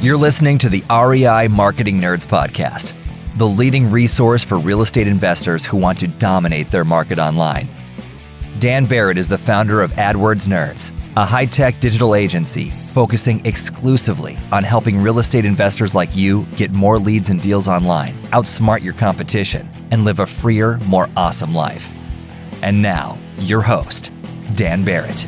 You're listening to the REI Marketing Nerds Podcast, the leading resource for real estate investors who want to dominate their market online. Dan Barrett is the founder of AdWords Nerds, a high-tech digital agency focusing exclusively on helping real estate investors like you get more leads and deals online, outsmart your competition, and live a freer, more awesome life. And now, your host, Dan Barrett.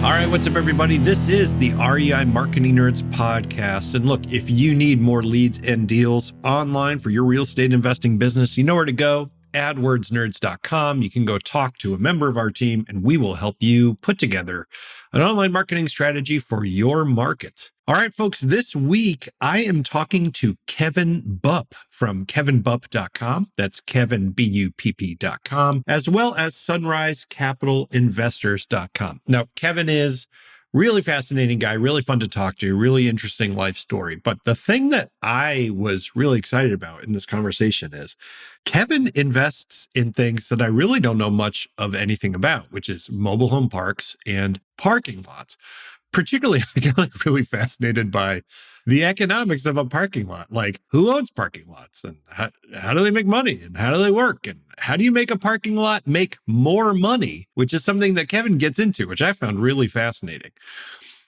All right, what's up, everybody? This is the REI Marketing Nerds Podcast. And look, if you need more leads and deals online for your real estate investing business, you know where to go. AdWordsNerds.com. You can go talk to a member of our team, and we will help you put together an online marketing strategy for your market. All right, folks, this week I am talking to Kevin Bupp from KevinBupp.com. That's Kevin, Bupp.com, as well as SunriseCapitalInvestors.com. Now, Kevin is really fascinating guy, really fun to talk to, really interesting life story. But the thing that I was really excited about in this conversation is Kevin invests in things that I really don't know much of anything about, which is mobile home parks and parking lots. Particularly, I get really fascinated by the economics of a parking lot. Like, who owns parking lots, and how do they make money, and how do they work, and how do you make a parking lot make more money, which is something that Kevin gets into, which I found really fascinating.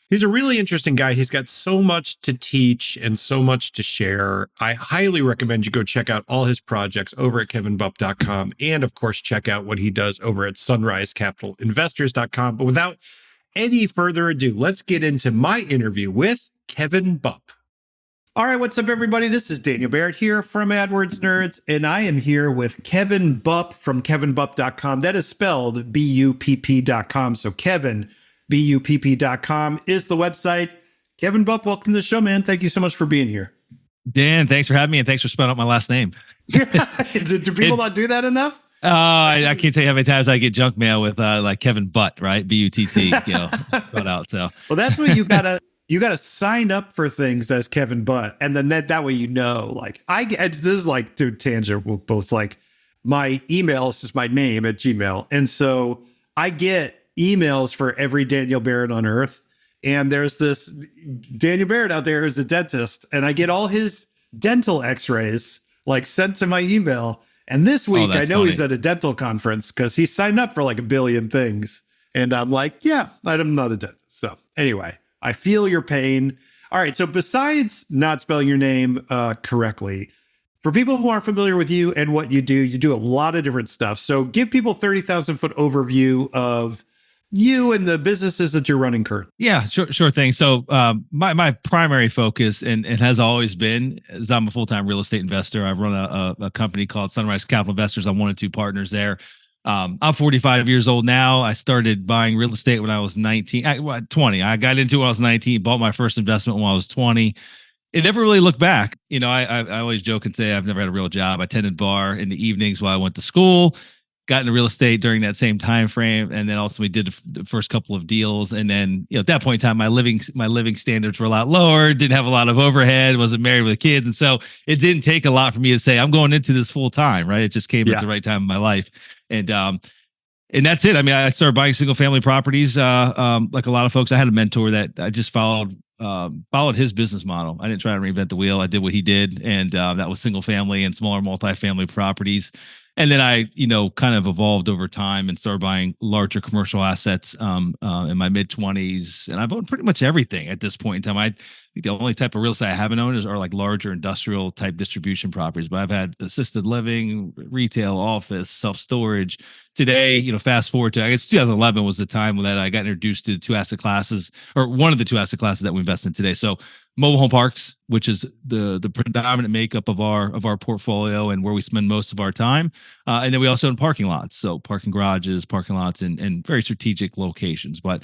He's a really interesting guy. He's got so much to teach and so much to share. I highly recommend you go check out all his projects over at KevinBupp.com, and of course, check out what he does over at SunriseCapitalInvestors.com. But without any further ado, let's get into my interview with Kevin Bupp. All right, what's up, everybody? This is Daniel Barrett here from AdWords Nerds, and I am here with Kevin Bupp from KevinBupp.com. That is spelled Bupp.com. So Kevin, Bupp.com is the website. Kevin Bupp, welcome to the show, man. Thank you so much for being here. Dan, thanks for having me, and thanks for spelling out my last name. Do people not do that enough? I can't tell you how many times I get junk mail with like Kevin Butt, right? B-U-T-T, spelled out. So, well, that's what you gotta sign up for things as Kevin Butt, and then that way like this is like to tangent. We'll both like my email is just my name at Gmail, and so I get emails for every Daniel Barrett on earth, and there's this Daniel Barrett out there who's a dentist, and I get all his dental X-rays like sent to my email. And this week, I know he's at a dental conference because he signed up for like a billion things. And I'm like, yeah, I'm not a dentist. So anyway, I feel your pain. All right. So besides not spelling your name correctly, for people who aren't familiar with you and what you do a lot of different stuff. So give people 30,000 foot overview of you and the businesses that you're running currently. Yeah, sure thing. So my primary focus and has always been is I'm a full-time real estate investor. I run a company called Sunrise Capital Investors. I'm one of two partners there. I'm 45 years old now. I started buying real estate when I was 20. I got into it when I was 19, bought my first investment when I was 20. It never really looked back. You know, I always joke and say I've never had a real job. I tended bar in the evenings while I went to school. Got into real estate during that same time frame, and then ultimately did the first couple of deals. And then, at that point in time, my living standards were a lot lower. Didn't have a lot of overhead. Wasn't married with kids, and so it didn't take a lot for me to say I'm going into this full time. Right? It just came at the right time in my life, and that's it. I mean, I started buying single family properties. Like a lot of folks, I had a mentor that I just followed his business model. I didn't try to reinvent the wheel. I did what he did, and that was single family and smaller multifamily properties. And then I, kind of evolved over time and started buying larger commercial assets in my mid-20s. And I've owned pretty much everything at this point in time. The only type of real estate I haven't owned are like larger industrial type distribution properties. But I've had assisted living, retail, office, self-storage. Today, fast forward to, I guess 2011 was the time that I got introduced to two asset classes, or one of the two asset classes that we invest in today. So mobile home parks, which is the predominant makeup of our portfolio and where we spend most of our time. And then we also own parking lots. So parking garages, parking lots in very strategic locations. But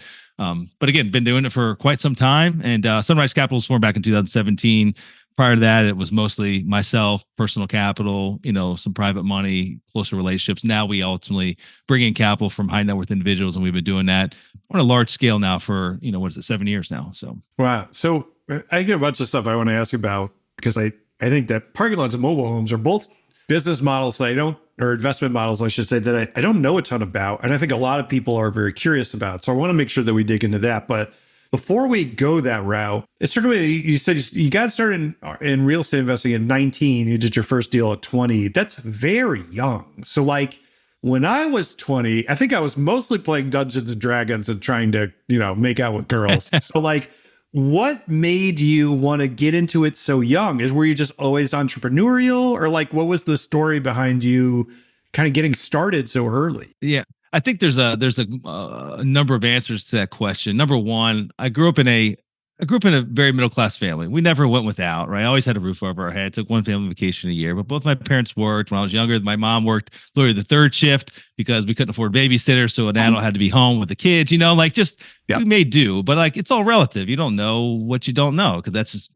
again, been doing it for quite some time. And Sunrise Capital was formed back in 2017. Prior to that, it was mostly myself, personal capital, some private money, closer relationships. Now we ultimately bring in capital from high net worth individuals, and we've been doing that on a large scale now for, 7 years now. So wow. So I get a bunch of stuff I want to ask about because I think that parking lots and mobile homes are both business models that I don't or investment models, I should say, that I don't know a ton about. And I think a lot of people are very curious about. So I want to make sure that we dig into that. But before we go that route, it's certainly, you said you got started in real estate investing at 19. You did your first deal at 20. That's very young. So like, when I was 20, I think I was mostly playing Dungeons and Dragons and trying to, make out with girls. So like, what made you want to get into it so young? Were you just always entrepreneurial, or like, what was the story behind you kind of getting started so early? Yeah, I think there's a number of answers to that question. Number one, I grew up in a very middle class family. We never went without, right? I always had a roof over our head. Took one family vacation a year, but both my parents worked. When I was younger, my mom worked literally the third shift because we couldn't afford babysitters, so an adult had to be home with the kids. We made do. But like, it's all relative. You don't know what you don't know, because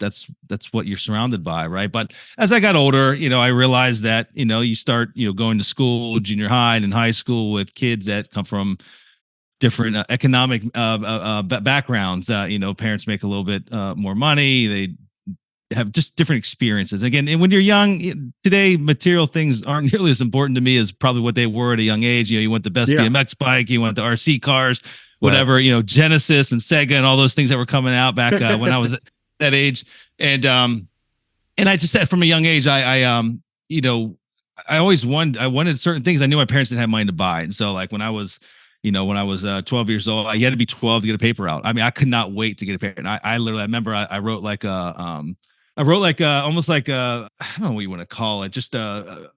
that's what you're surrounded by, right? But as I got older, I realized that you start going to school, junior high and in high school, with kids that come from different economic backgrounds. Parents make a little bit more money. They have just different experiences. Again, and when you're young today, material things aren't nearly as important to me as probably what they were at a young age. You want the best BMX bike, you want the RC cars, whatever, right. Genesis and Sega and all those things that were coming out back when I was at that age. And I just said from a young age, I wanted certain things. I knew my parents didn't have money to buy. And so like when I was 12 years old, I had to be 12 to get a paper out. I mean, I could not wait to get a paper. And I literally, I remember I wrote like almost like I don't know what you want to call it, just a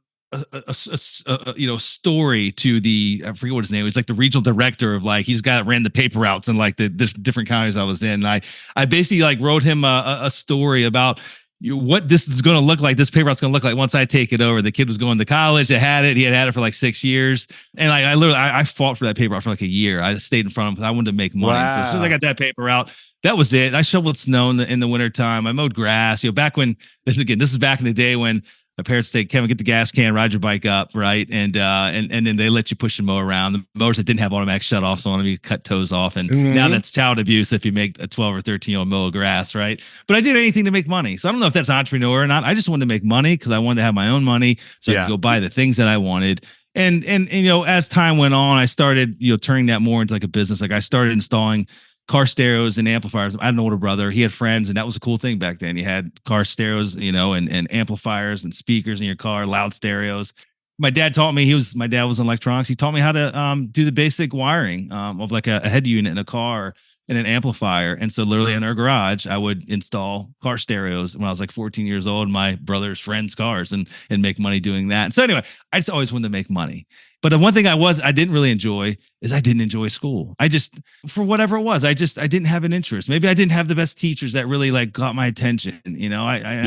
story to I forget what his name was, like the regional director of like, ran the paper routes in like the different counties I was in. And I basically like wrote him a story about what this is going to look like. This paper route's going to look like once I take it over. The kid was going to college. He had it for like 6 years. And I literally fought for that paper route for like a year. I stayed in front of him because I wanted to make money. Wow. So as soon as I got that paper route, that was it. I shoveled snow in the wintertime. I mowed grass, back when this is back in the day when my parents say, Kevin, get the gas can, ride your bike up, right? And then they let you push and mow around. The mowers that didn't have automatic shut off, so I wanted to cut toes off. And now that's child abuse if you make a 12 or 13-year-old mow of grass, right? But I did anything to make money. So I don't know if that's entrepreneur or not. I just wanted to make money because I wanted to have my own money so I could go buy the things that I wanted. And as time went on, I started turning that more into like a business. Like I started installing car stereos and amplifiers. I had an older brother. He had friends, and that was a cool thing back then. You had car stereos, and amplifiers and speakers in your car, loud stereos. My dad taught me. My dad was in electronics. He taught me how to do the basic wiring of like a head unit in a car and an amplifier. And so literally in our garage, I would install car stereos when I was like 14 years old, in my brother's friends' cars, and make money doing that. And so anyway, I just always wanted to make money. But the one thing I didn't really enjoy is I didn't enjoy school. I just, for whatever it was, I didn't have an interest. Maybe I didn't have the best teachers that really like got my attention.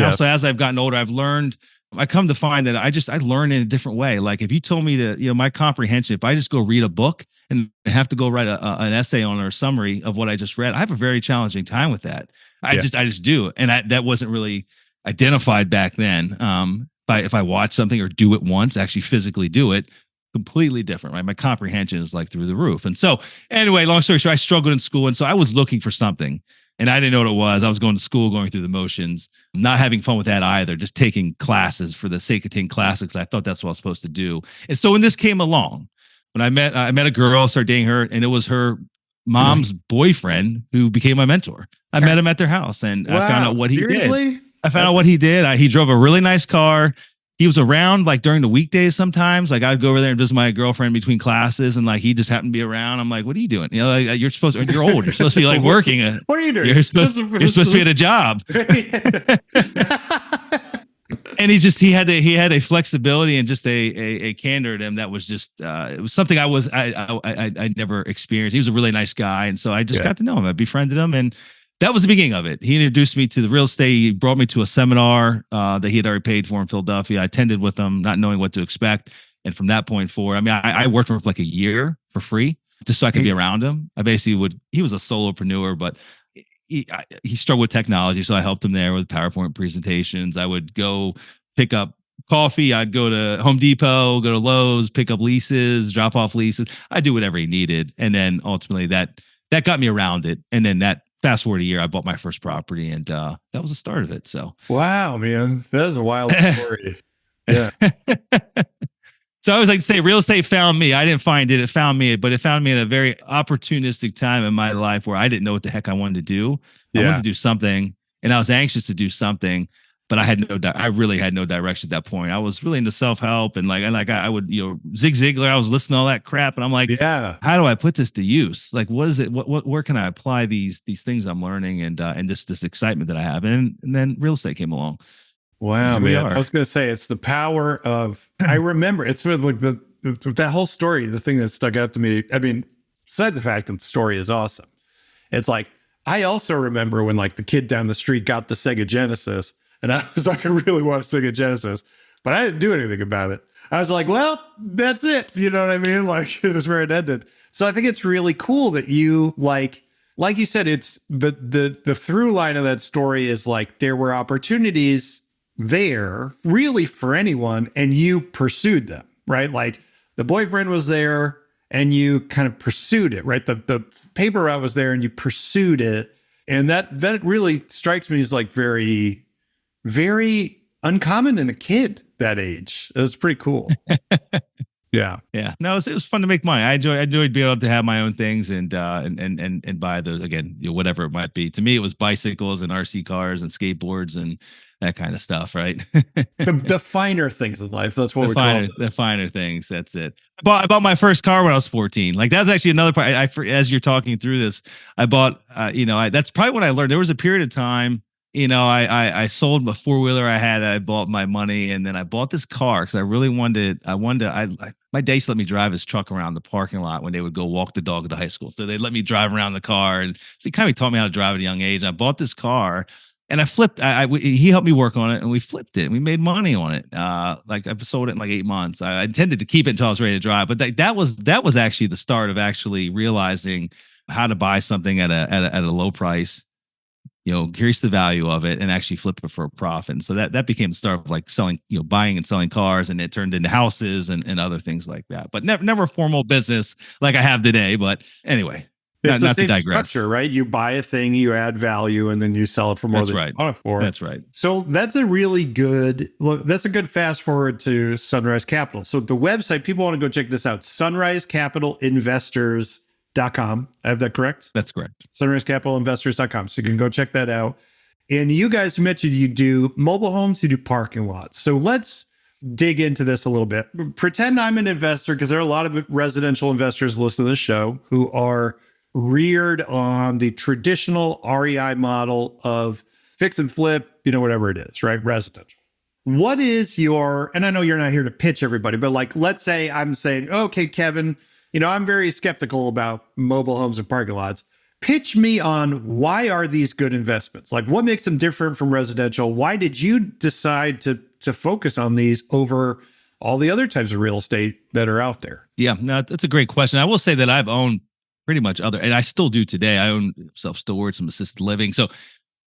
Also, as I've gotten older, I come to find that I learn in a different way. Like if you told me to, my comprehension, if I just go read a book and have to go write an essay on or a summary of what I just read, I have a very challenging time with that. I just do. And that wasn't really identified back then. If I watch something or do it once, actually physically do it, completely different, right? My comprehension is like through the roof. And so anyway, long story short, I struggled in school. And so I was looking for something and I didn't know what it was. I was going to school, going through the motions, not having fun with that either, just taking classes for the sake of taking classes. I thought that's what I was supposed to do. And so when this came along, when I met a girl, started dating her, and it was her mom's boyfriend who became my mentor. I met him at their house, and I found out what he did. I found out what he did. He drove a really nice car. He was around like during the weekdays sometimes. Like I'd go over there and visit my girlfriend between classes, and like he just happened to be around. I'm like, what are you doing? Like, you're old. You're supposed to be like working. What are you doing? You're supposed to be at a job. And he had a flexibility and just a candor to him that was just it was something I never experienced. He was a really nice guy, and so I just got to know him. I befriended him, and that was the beginning of it. He introduced me to the real estate. He brought me to a seminar that he had already paid for in Philadelphia. I attended with him, not knowing what to expect. And from that point forward, I mean, I worked for him for like a year for free just so I could be around him. He was a solopreneur, but he struggled with technology. So I helped him there with PowerPoint presentations. I would go pick up coffee. I'd go to Home Depot, go to Lowe's, pick up leases, drop off leases. I'd do whatever he needed. And then ultimately that got me around it. And then fast forward a year, I bought my first property, and that was the start of it. So, wow, man, that is a wild story. Yeah. So I always like to say real estate found me. I didn't find it. It found me, but it found me at a very opportunistic time in my life where I didn't know what the heck I wanted to do. I wanted to do something and I was anxious to do something, but I really had no direction at that point. I was really into self-help and I would, Zig Ziglar, I was listening to all that crap. And I'm like, Yeah. how do I put this to use? Like, what is it? Where can I apply these things I'm learning and this excitement that I have? And then real estate came along. Wow, man. I was going to say, it's the power of, I remember, it's sort of like that whole story, the thing that stuck out to me. I mean, aside the fact that the story is awesome, it's like, I also remember when like the kid down the street got the Sega Genesis and I was like, I really want a Sega Genesis, but I didn't do anything about it. I was like, well, that's it. You know what I mean? Like, it was where it ended. So I think it's really cool that you like you said, it's the through line of that story is like, there were opportunities there really for anyone and you pursued them, right? Like the boyfriend was there and you kind of pursued it, right? The paper route was there and you pursued it. And that really strikes me as like very, very uncommon in a kid that age. It was pretty cool. Yeah. No, it was fun to make money. I enjoyed being able to have my own things and buy those again, whatever it might be. To me, it was bicycles and RC cars and skateboards and that kind of stuff, right? the finer things in life. That's what the finer things. That's it. I bought my first car when I was 14. Like that's actually another part. As you're talking through this, I bought. That's probably what I learned. There was a period of time. I sold a four-wheeler I had. I bought my money, and then I bought this car because I really wanted. My dad used to let me drive his truck around the parking lot when they would go walk the dog at the high school. So they'd let me drive around the car, and so he kind of taught me how to drive at a young age. I bought this car. And I flipped. He helped me work on it, and we flipped it. And we made money on it. Like I sold it in like 8 months. I intended to keep it until I was ready to drive, but that was actually the start of actually realizing how to buy something at a low price. Increase the value of it and actually flip it for a profit. And so that became the start of like selling, buying and selling cars, and it turned into houses and other things like that. But never a formal business like I have today. But anyway. It's not the same structure, right? You buy a thing, you add value, and then you sell it for more than you bought it for. That's right. So that's a good fast forward to Sunrise Capital. So the website, people want to go check this out, sunrisecapitalinvestors.com. I have that correct? That's correct. Sunrisecapitalinvestors.com. So you can go check that out. And you guys mentioned you do mobile homes, you do parking lots. So let's dig into this a little bit. Pretend I'm an investor, because there are a lot of residential investors listening to the show who are reared on the traditional REI model of fix and flip, whatever it is, right? Residential. What is and I know you're not here to pitch everybody, but like, let's say I'm saying, okay, Kevin, I'm very skeptical about mobile homes and parking lots. Pitch me on why are these good investments? Like what makes them different from residential? Why did you decide to focus on these over all the other types of real estate that are out there? Yeah, no, that's a great question. I will say that I've owned pretty much and I still do today. I own self-storage, some assisted living. So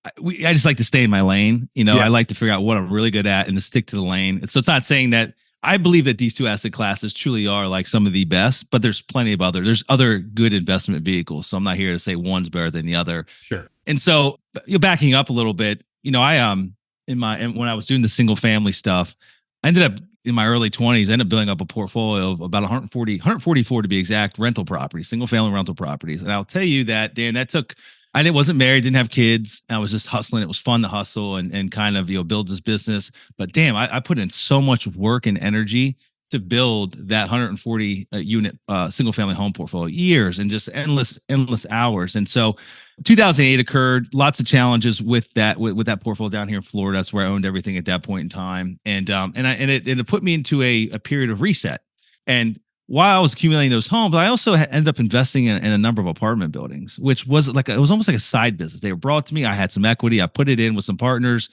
I just like to stay in my lane. I like to figure out what I'm really good at and to stick to the lane. So it's not saying that I believe that these two asset classes truly are like some of the best, but there's plenty of there's other good investment vehicles. So I'm not here to say one's better than the other. Sure. And so you're backing up a little bit. When I was doing the single family stuff, I ended up in my early 20s, I ended up building up a portfolio of about 144 to be exact, rental properties, single family rental properties. And I'll tell you that, Dan, I wasn't married, didn't have kids. I was just hustling. It was fun to hustle and kind of, build this business. But damn, I put in so much work and energy to build that 140 unit single family home portfolio, years and just endless hours. And so 2008 occurred, lots of challenges with that portfolio down here in Florida. That's where I owned everything at that point in time. And it put me into a period of reset. And while I was accumulating those homes, I also ended up investing in a number of apartment buildings, which was it was almost like a side business. They were brought to me. I had some equity. I put it in with some partners.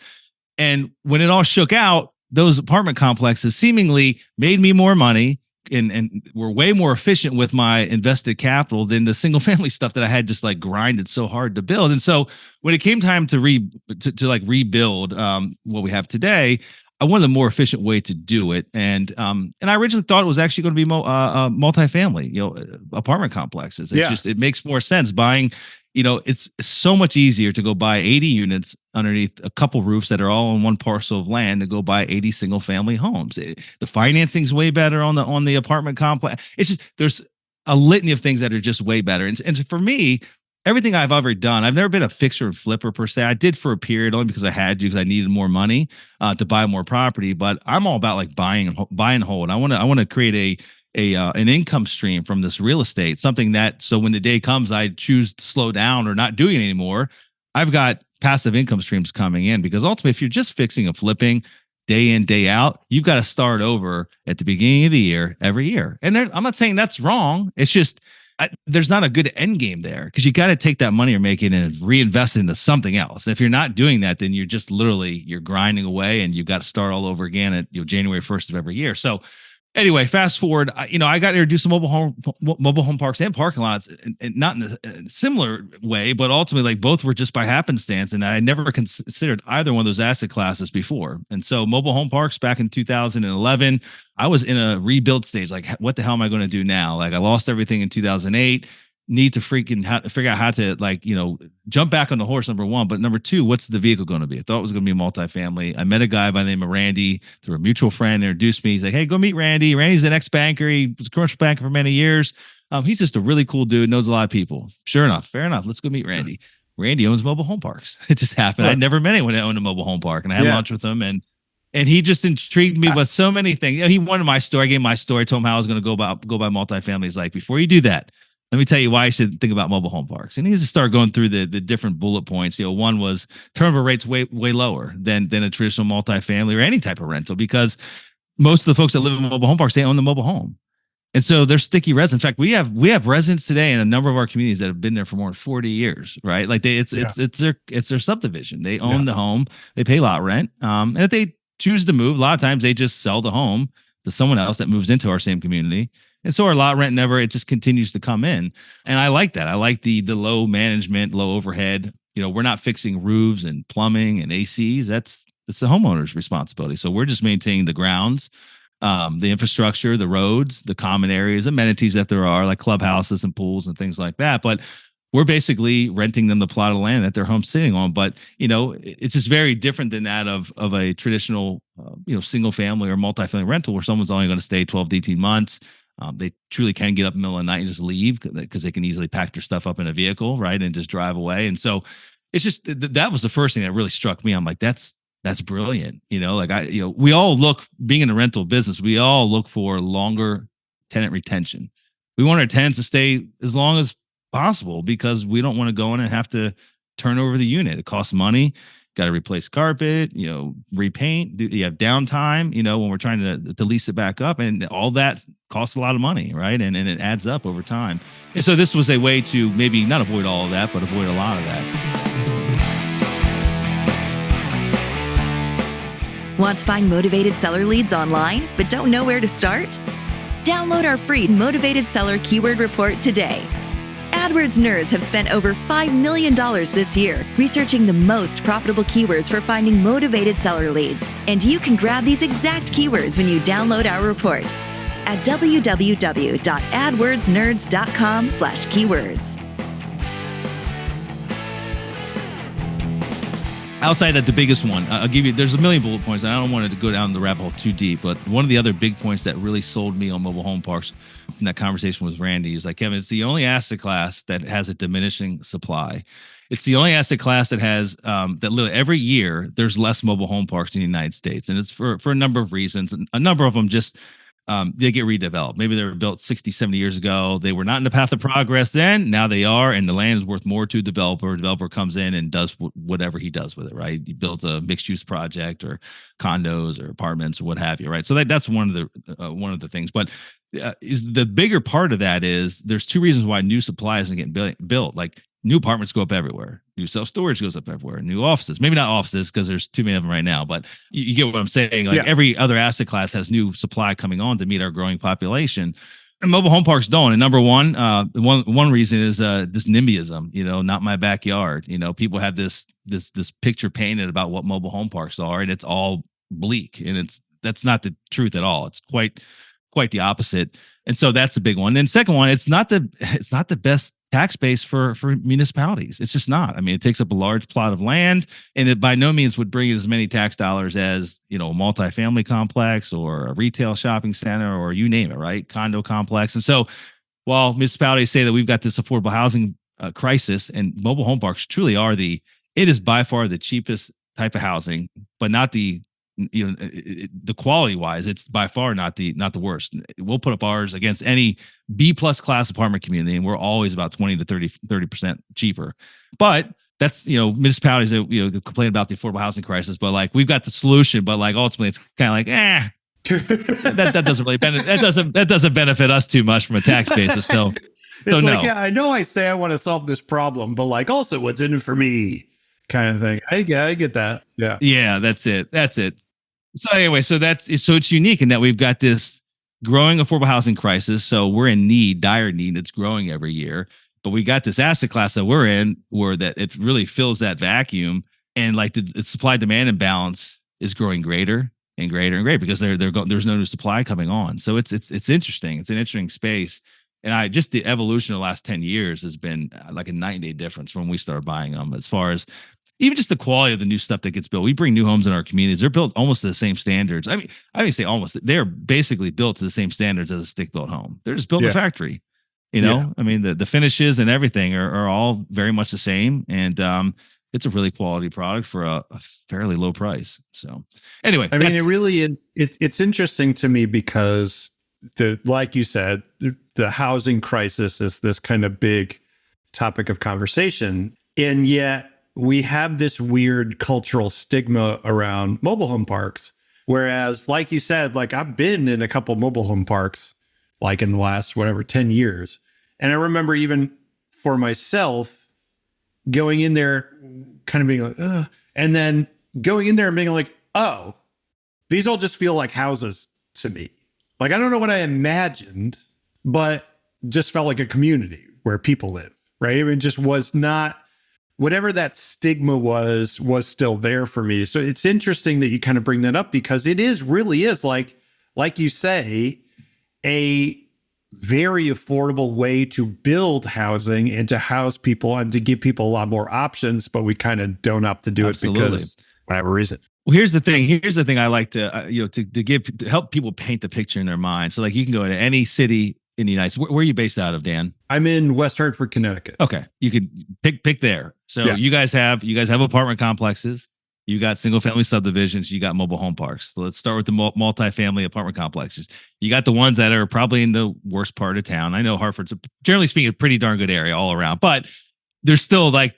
And when it all shook out, those apartment complexes seemingly made me more money and were way more efficient with my invested capital than the single family stuff that I had just like grinded so hard to build. And so when it came time to rebuild what we have today, I wanted a more efficient way to do it. And I originally thought it was actually going to be multifamily, apartment complexes. It makes more sense buying it's so much easier to go buy 80 units underneath a couple roofs that are all on one parcel of land to go buy 80 single family homes. The financing's way better on the apartment complex. It's just, there's a litany of things that are just way better. And for me, everything I've ever done, I've never been a fixer and flipper per se. I did for a period only because I had to, because I needed more money to buy more property. But I'm all about like buy and hold. I want to create an income stream from this real estate, something that, so when the day comes, I choose to slow down or not doing it anymore, I've got passive income streams coming in. Because ultimately, if you're just fixing and flipping day in, day out, you've got to start over at the beginning of the year, every year. And I'm not saying that's wrong. It's just, there's not a good end game there, because you got to take that money you're making and reinvest it into something else. If you're not doing that, then you're just literally, you're grinding away, and you've got to start all over again at January 1st of every year. So anyway, fast forward, I got to do some mobile home parks and parking lots, and not in a similar way, but ultimately, like, both were just by happenstance, and I never considered either one of those asset classes before. And so mobile home parks back in 2011, I was in a rebuild stage. Like, what the hell am I going to do now? Like, I lost everything in 2008. Need to figure out how to, jump back on the horse, number one. But number two, what's the vehicle going to be? I thought it was going to be a multifamily. I met a guy by the name of Randy through a mutual friend, introduced me. He's like, hey, go meet Randy. Randy's the next banker. He was a commercial banker for many years. He's just a really cool dude, knows a lot of people. Sure enough, fair enough. Let's go meet Randy. Randy owns mobile home parks. It just happened. I'd never met anyone that owned a mobile home park, and I had lunch with him, and he just intrigued me with so many things. He wanted my story. I gave him my story, told him how I was going to go buy multifamily. He's like, before you do that, let me tell you why you should think about mobile home parks. And he just started going through the different bullet points. One was turnover rates way lower than a traditional multifamily or any type of rental, because most of the folks that live in mobile home parks, they own the mobile home. And so they're sticky residents. In fact, we have residents today in a number of our communities that have been there for more than 40 years, right? Like it's their subdivision. They own the home, they pay lot rent. And if they choose to move, a lot of times they just sell the home to someone else that moves into our same community. And so our lot rent it just continues to come in. And I like that. I like the low management, low overhead. We're not fixing roofs and plumbing and ACs. That's the homeowner's responsibility. So we're just maintaining the grounds, the infrastructure, the roads, the common areas, amenities that there are, like clubhouses and pools and things like that. But we're basically renting them the plot of land that their home's sitting on. But, it's just very different than that of a traditional, single family or multifamily rental, where someone's only going to stay 12 to 18 months. They truly can get up in the middle of the night and just leave, because they can easily pack their stuff up in a vehicle, right, and just drive away. And so it's just that was the first thing that really struck me. I'm like, that's brilliant. We all look, being in the rental business, we all look for longer tenant retention. We want our tenants to stay as long as possible, because we don't want to go in and have to turn over the unit. It costs money. Got to replace carpet, repaint. You have downtime, when we're trying to lease it back up, and all that costs a lot of money, right? And it adds up over time. And so this was a way to maybe not avoid all of that, but avoid a lot of that. Want to find motivated seller leads online, but don't know where to start? Download our free Motivated Seller Keyword Report today. AdWords nerds have spent over $5 million this year researching the most profitable keywords for finding motivated seller leads. And you can grab these exact keywords when you download our report at www.adwordsnerds.com/keywords. Outside that, the biggest one, I'll give you, there's a million bullet points, and I don't want to go down the rabbit hole too deep, but one of the other big points that really sold me on mobile home parks from that conversation with Randy is like, Kevin, it's the only asset class that has a diminishing supply. It's the only asset class that has, that literally every year there's less mobile home parks in the United States. And it's for a number of reasons. And a number of them just, they get redeveloped. Maybe they were built 60, 70 years ago. They were not in the path of progress then. Now they are, and the land is worth more to a developer. A developer comes in and does whatever he does with it, right? He builds a mixed-use project or condos or apartments or what have you, right? So that's one of the things. But is the bigger part of that is there's two reasons why new supply isn't getting built. Like, new apartments go up everywhere. New self-storage goes up everywhere. New offices, maybe not offices because there's too many of them right now, but you get what I'm saying. Like every other asset class has new supply coming on to meet our growing population. And mobile home parks don't. And number one, one reason is this NIMBYism, not my backyard. People have this picture painted about what mobile home parks are, and it's all bleak. And that's not the truth at all. It's quite the opposite. And so that's a big one. Then second one, it's not the best tax base for municipalities. It's just not. I mean, it takes up a large plot of land, and it by no means would bring as many tax dollars as, a multifamily complex or a retail shopping center or you name it, right? Condo complex. And so while municipalities say that we've got this affordable housing crisis, and mobile home parks truly are it is by far the cheapest type of housing, but not the the quality wise, it's by far not the worst. We'll put up ours against any B+ class apartment community, and we're always about 20 to 30% cheaper. But that's, municipalities that, complain about the affordable housing crisis, but like we've got the solution, but like ultimately it's kind of like, that doesn't really benefit, that doesn't benefit us too much from a tax basis. So it's like, yeah, I know I say I want to solve this problem, but like also what's in it for me kind of thing. I get that. Yeah. Yeah, that's it. So anyway, so it's unique in that we've got this growing affordable housing crisis. So we're in dire need. It's growing every year, but we got this asset class that we're in where that it really fills that vacuum, and like the supply demand imbalance is growing greater and greater and greater because there's no new supply coming on. So it's interesting. It's an interesting space. And just the evolution of the last 10 years has been like a night and day difference from when we started buying them, as far as even just the quality of the new stuff that gets built. We bring new homes in our communities. They're built almost to the same standards. I mean, I would say almost. They're basically built to the same standards as a stick-built home. They're just built in a factory. I mean, the finishes and everything are all very much the same. And it's a really quality product for a fairly low price. So anyway, I mean, it really is. It's interesting to me because like you said, the housing crisis is this kind of big topic of conversation. And yet we have this weird cultural stigma around mobile home parks. Whereas, like you said, like I've been in a couple mobile home parks, like in the last, 10 years. And I remember even for myself going in there kind of being like, ugh, and then going in there and being like, oh, these all just feel like houses to me. Like, I don't know what I imagined, but just felt like a community where people live, right? I mean, it just was not, whatever that stigma was still there for me. So it's interesting that you kind of bring that up because it really is like you say, a very affordable way to build housing and to house people and to give people a lot more options, but we kind of don't opt to do it because whatever reason. Well, here's the thing I like to, to help people paint the picture in their mind. So like you can go to any city in the United States. Where are you based out of, Dan? I'm in West Hartford, Connecticut. Okay. You could pick there. So you guys have apartment complexes. You got single family subdivisions. You got mobile home parks. So let's start with the multifamily apartment complexes. You got the ones that are probably in the worst part of town. I know Hartford's generally speaking, a pretty darn good area all around, but there's still like,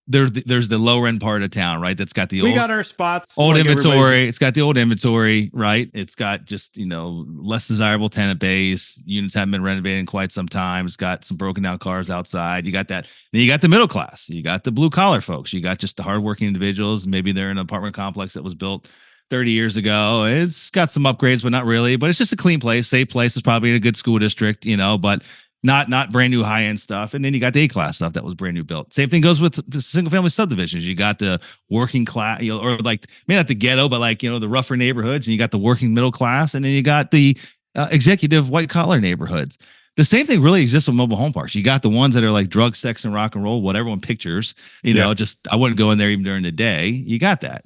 there's the lower end part of town, right? That's got the we got our spots, old like inventory. It's got the old inventory, right? It's got just, less desirable tenant base. Units haven't been renovated in quite some time. It's got some broken down cars outside. You got that. Then you got the middle class. You got the blue collar folks. You got just the hardworking individuals. Maybe they're in an apartment complex that was built 30 years ago. It's got some upgrades, but not really. But it's just a clean place, safe place. It's probably in a good school district, but not brand new high end stuff. And then you got the A-class stuff that was brand new built. Same thing goes with the single family subdivisions. You got the working class, or like maybe not the ghetto, but like, the rougher neighborhoods, and you got the working middle class, and then you got the executive white collar neighborhoods. The same thing really exists with mobile home parks. You got the ones that are like drug, sex, and rock and roll, what everyone pictures, just I wouldn't go in there even during the day. You got that.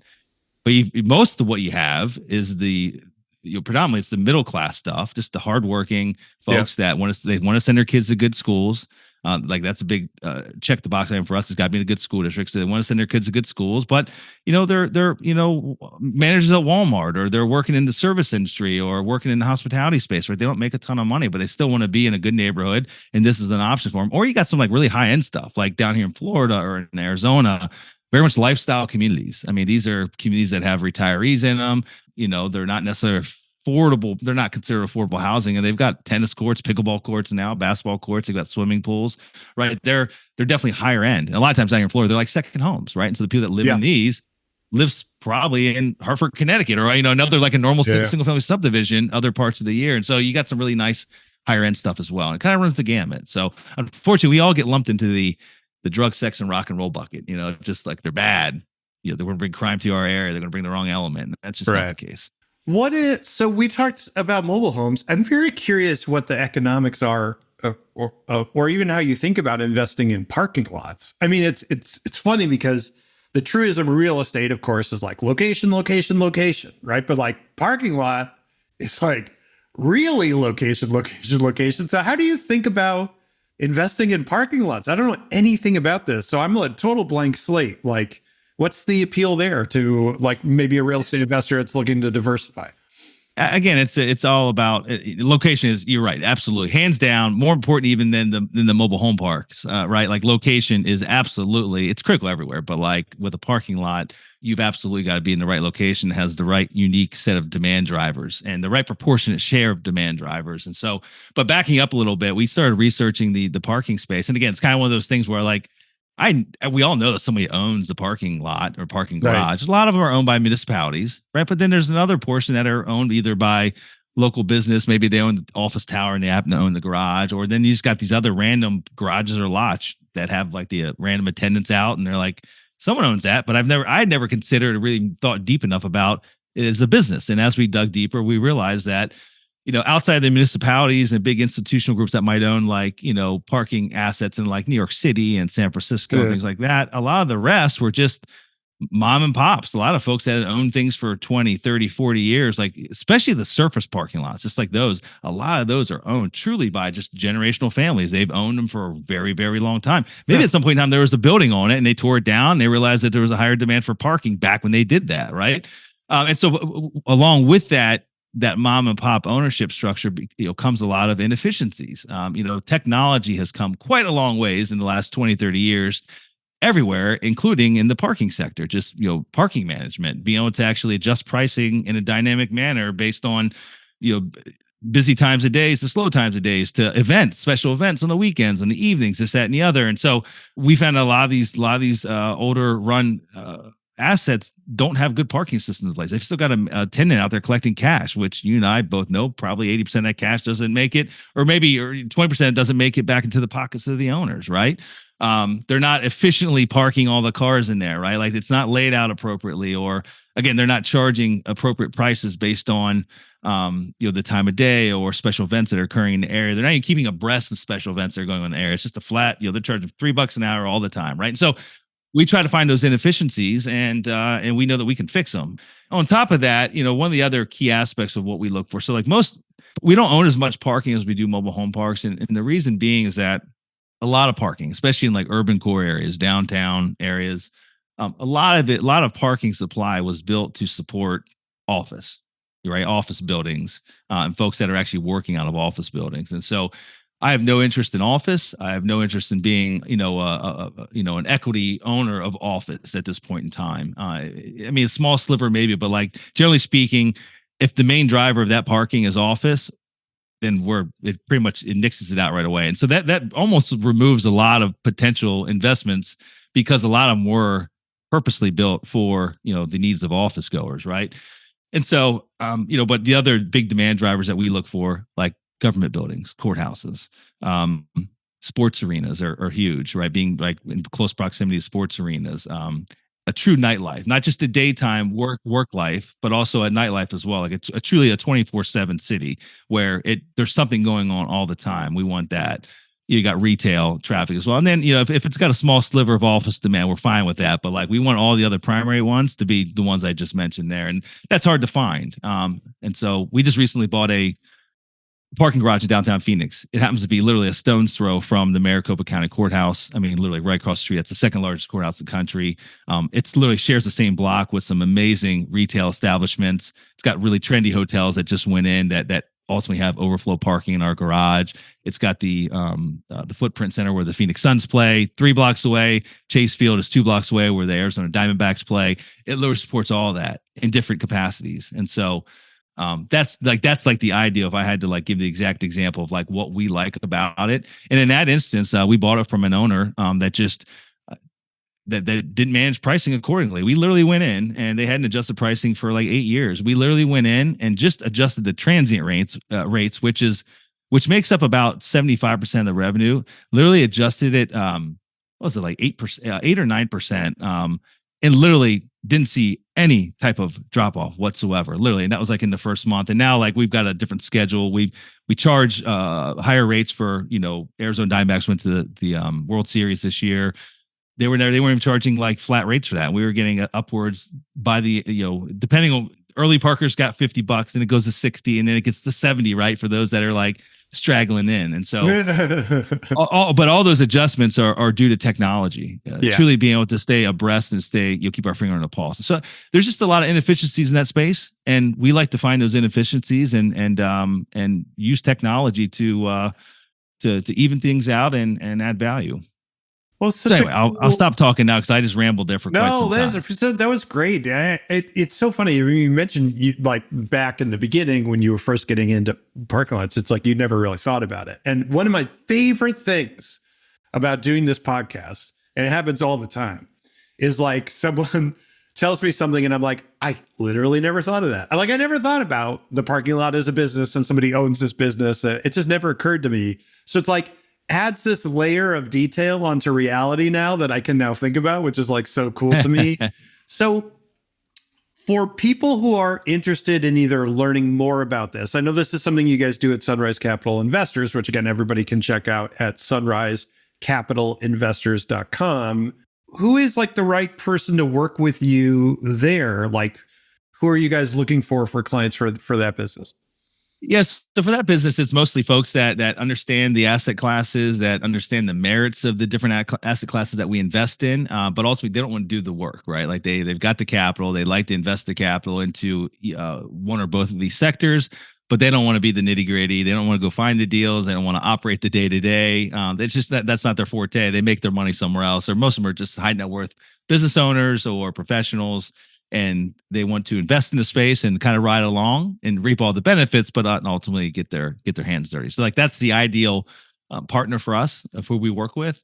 But most of what you have is predominantly it's the middle class stuff, just the hardworking folks that want to send their kids to good schools. Like that's a big check the box item for us. It's got to be in a good school district. So they want to send their kids to good schools, but they're managers at Walmart, or they're working in the service industry or working in the hospitality space, right? They don't make a ton of money, but they still want to be in a good neighborhood, and this is an option for them. Or you got some like really high end stuff, like down here in Florida or in Arizona. Very much lifestyle communities. I mean, these are communities that have retirees in them. They're not necessarily affordable. They're not considered affordable housing, and they've got tennis courts, pickleball courts now, basketball courts. They've got swimming pools, right? They're definitely higher end. And a lot of times down here in Florida, they're like second homes, right? And so the people that live in these lives probably in Hartford, Connecticut, or another like a normal single family subdivision other parts of the year. And so you got some really nice higher end stuff as well. And it kind of runs the gamut. So unfortunately, we all get lumped into the drug, sex, and rock and roll bucket, just like they're bad. They're going to bring crime to our area. They're going to bring the wrong element. And that's just not the case. So we talked about mobile homes. I'm very curious what the economics are or even how you think about investing in parking lots. I mean, it's funny because the truism of real estate, of course, is like location, location, location, right? But like parking lot, it's like really location, location, location. So how do you think about investing in parking lots? I don't know anything about this, so I'm a total blank slate. Like, what's the appeal there to like maybe a real estate investor that's looking to diversify? Again, it's all about location. Is you're right, absolutely, hands down, more important even than the mobile home parks, right? Like location is absolutely, it's critical everywhere, but like with a parking lot, you've absolutely got to be in the right location that has the right unique set of demand drivers and the right proportionate share of demand drivers. And so, but backing up a little bit, we started researching the parking space, and again, it's kind of one of those things where like we all know that somebody owns the parking lot or parking garage. Right. A lot of them are owned by municipalities, right? But then there's another portion that are owned either by local business. Maybe they own the office tower and they happen to own the garage, or then you just got these other random garages or lots that have like the random attendants out, and they're like, someone owns that, but I'd never considered or really thought deep enough about it as a business. And as we dug deeper, we realized that, outside the municipalities and big institutional groups that might own like, parking assets in like New York City and San Francisco, and things like that, a lot of the rest were just mom and pops. A lot of folks that had owned things for 20, 30, 40 years, like especially the surface parking lots, just like those, a lot of those are owned truly by just generational families. They've owned them for a very, very long time. Maybe at some point in time, there was a building on it and they tore it down. They realized that there was a higher demand for parking back when they did that. Right. And so along with that mom and pop ownership structure, comes a lot of inefficiencies. Technology has come quite a long ways in the last 20, 30 years everywhere, including in the parking sector, just, parking management, being able to actually adjust pricing in a dynamic manner based on, busy times of days to slow times of days to events, special events on the weekends and the evenings, this, that, and the other. And so we found a lot of these older run, assets don't have good parking systems in place. They've still got a tenant out there collecting cash, which you and I both know probably 80% of that cash doesn't make it, or 20% doesn't make it back into the pockets of the owners, right? They're not efficiently parking all the cars in there, right? Like it's not laid out appropriately, or again, they're not charging appropriate prices based on the time of day or special events that are occurring in the area. They're not even keeping abreast of special events that are going on in the area. It's just a flat, they're charging $3 an hour all the time, right? And so we try to find those inefficiencies, and we know that we can fix them. On top of that, one of the other key aspects of what we look for. So like we don't own as much parking as we do mobile home parks. And the reason being is that a lot of parking, especially in like urban core areas, downtown areas, a lot of parking supply was built to support office, right? Office buildings, and folks that are actually working out of office buildings. And so I have no interest in office. I have no interest in being, an equity owner of office at this point in time. A small sliver maybe, but like generally speaking, if the main driver of that parking is office, then it pretty much nixes it out right away. And so that almost removes a lot of potential investments, because a lot of them were purposely built for, the needs of office goers, right? And so, but the other big demand drivers that we look for, like government buildings, courthouses, sports arenas are huge, right? Being like in close proximity to sports arenas, a true nightlife, not just a daytime work life, but also a nightlife as well. Like it's truly a 24/7 city where there's something going on all the time. We want that. You got retail traffic as well. And then, if it's got a small sliver of office demand, we're fine with that. But like we want all the other primary ones to be the ones I just mentioned there. And that's hard to find. And so we just recently bought a parking garage in downtown Phoenix. It happens to be literally a stone's throw from the Maricopa County Courthouse. Literally right across the street. It's the second largest courthouse in the country. It's literally shares the same block with some amazing retail establishments. It's got really trendy hotels that just went in that ultimately have overflow parking in our garage. It's got the Footprint Center where the Phoenix Suns play 3 blocks away. Chase Field is 2 blocks away where the Arizona Diamondbacks play. It literally supports all of that in different capacities. And so that's like the idea. If I had to like give the exact example of like what we like about it. And in that instance, we bought it from an owner that just that didn't manage pricing accordingly. We literally went in, and they hadn't adjusted pricing for like 8 years. We literally went in and just adjusted the transient rates, which makes up about 75% of the revenue. Literally adjusted it. What was it, like 8%, 8 or 9%. and literally didn't see any type of drop off whatsoever, literally. And that was like in the first month. And now like we've got a different schedule. We charge higher rates for, Arizona Diamondbacks went to the World Series this year. They were there. They weren't even charging like flat rates for that. We were getting upwards by the, depending on early Parkers got $50, then it goes to 60, and then it gets to 70, right? For those that are like straggling in. And so but all those adjustments are due to technology, truly being able to stay abreast and keep our finger on the pulse. So there's just a lot of inefficiencies in that space. And we like to find those inefficiencies and use technology to even things out and add value. Well, so anyway, I'll stop talking now because I just rambled there for quite some time. That was great. It's so funny. You mentioned like back in the beginning when you were first getting into parking lots, it's like you never really thought about it. And one of my favorite things about doing this podcast, and it happens all the time, is like someone tells me something and I'm like, I literally never thought of that. I never thought about the parking lot as a business and somebody owns this business. It just never occurred to me. So it's like, adds this layer of detail onto reality now that I can now think about, which is like so cool to me. So for people who are interested in either learning more about this, I know this is something you guys do at Sunrise Capital Investors, which again, everybody can check out at sunrisecapitalinvestors.com. Who is like the right person to work with you there? Like, who are you guys looking for clients for that business? Yes. So for that business, it's mostly folks that understand the asset classes, that understand the merits of the different asset classes that we invest in. But ultimately, they don't want to do the work, right? Like they've got the capital. They like to invest the capital into one or both of these sectors, but they don't want to be the nitty gritty. They don't want to go find the deals. They don't want to operate the day to day. It's just that's not their forte. They make their money somewhere else, or most of them are just high net worth business owners or professionals. And they want to invest in the space and kind of ride along and reap all the benefits, but ultimately get their hands dirty. So like that's the ideal partner for us, of who we work with.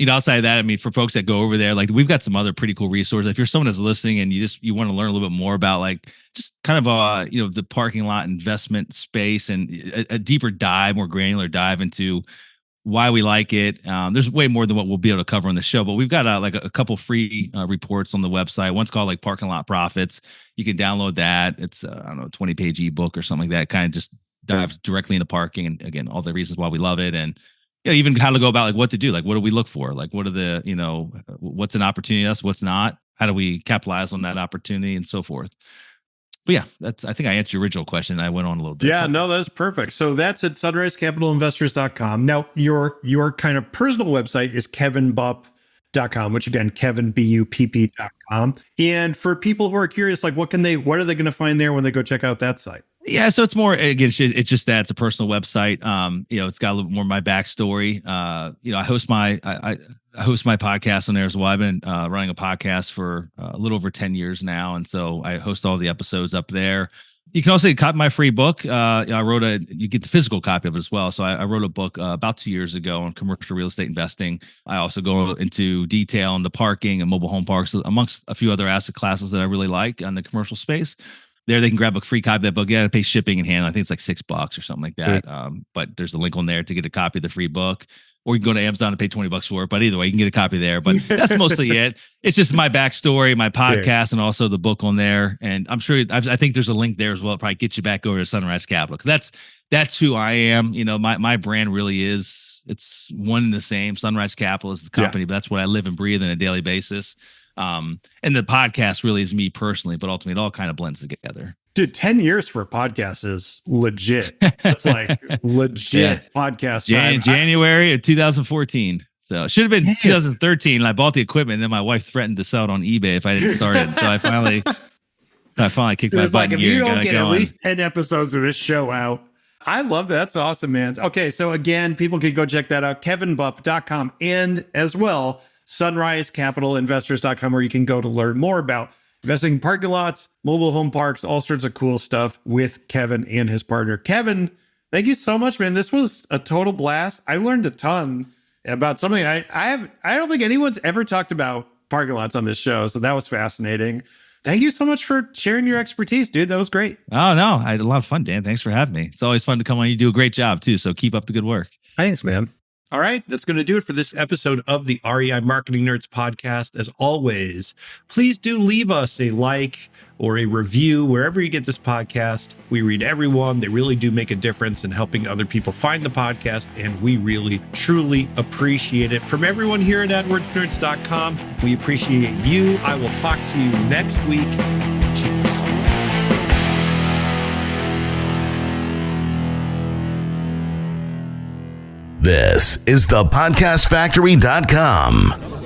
Outside of that, I mean, for folks that go over there, like we've got some other pretty cool resources. If you're someone that's listening and you want to learn a little bit more about like just kind of the parking lot investment space and a deeper dive, more granular dive into why we like it. There's way more than what we'll be able to cover on the show, but we've got like a couple free reports on the website. One's called like Parking Lot Profits. You can download that. It's a 20-page ebook or something like that. Kind of just dives directly into parking and again, all the reasons why we love it. And even how to go about like what to do. Like, what do we look for? Like, what are the, what's an opportunity to us? What's not? How do we capitalize on that opportunity and so forth? But yeah, I think I answered your original question. I went on a little bit. Yeah, no, that's perfect. So that's at sunrisecapitalinvestors.com. Now, your kind of personal website is kevinbupp.com, which again, kevinbupp.com. And for people who are curious, like what are they going to find there when they go check out that site? Yeah, so it's more, again, it's just that it's a personal website. It's got a little more of my backstory. I host my podcast on there as well. I've been running a podcast for a little over 10 years now. And so I host all the episodes up there. You can also copy my free book. You get the physical copy of it as well. So I wrote a book about 2 years ago on commercial real estate investing. I also go into detail on the parking and mobile home parks, amongst a few other asset classes that I really like on the commercial space. There, they can grab a free copy of that book. You got to pay shipping and handling. I think it's like $6 or something like that. But there's a link on there to get a copy of the free book. Or you can go to Amazon and pay $20 for it. But either way, you can get a copy there. But that's mostly it. It's just my backstory, my podcast, and also the book on there. And I'm sure, I think there's a link there as well. It'll probably get you back over to Sunrise Capital. Because that's who I am. My brand really is, it's one and the same. Sunrise Capital is the company, but that's what I live and breathe on a daily basis. And the podcast really is me personally, but ultimately it all kind of blends together. Dude, 10 years for a podcast is legit. That's like legit podcast time. January of 2014. So it should have been 2013. I bought the equipment and then my wife threatened to sell it on eBay if I didn't start it. So I finally kicked my butt. Like, if you don't get at least 10 episodes of this show out. I love that. That's awesome, man. Okay, so again, people can go check that out. kevinbupp.com and as well, sunrisecapitalinvestors.com, where you can go to learn more about investing in parking lots, mobile home parks, all sorts of cool stuff with Kevin and his partner. Kevin, thank you so much, man. This was a total blast. I learned a ton about something I don't think anyone's ever talked about parking lots on this show. So that was fascinating. Thank you so much for sharing your expertise, dude. That was great. Oh, no, I had a lot of fun, Dan. Thanks for having me. It's always fun to come on. You do a great job too. So keep up the good work. Thanks, man. All right, that's going to do it for this episode of the REI Marketing Nerds podcast. As always, please do leave us a like or a review wherever you get this podcast. We read everyone. They really do make a difference in helping other people find the podcast, and we really, truly appreciate it. From everyone here at AdWordsNerds.com, we appreciate you. I will talk to you next week. Cheers. This is thepodcastfactory.com.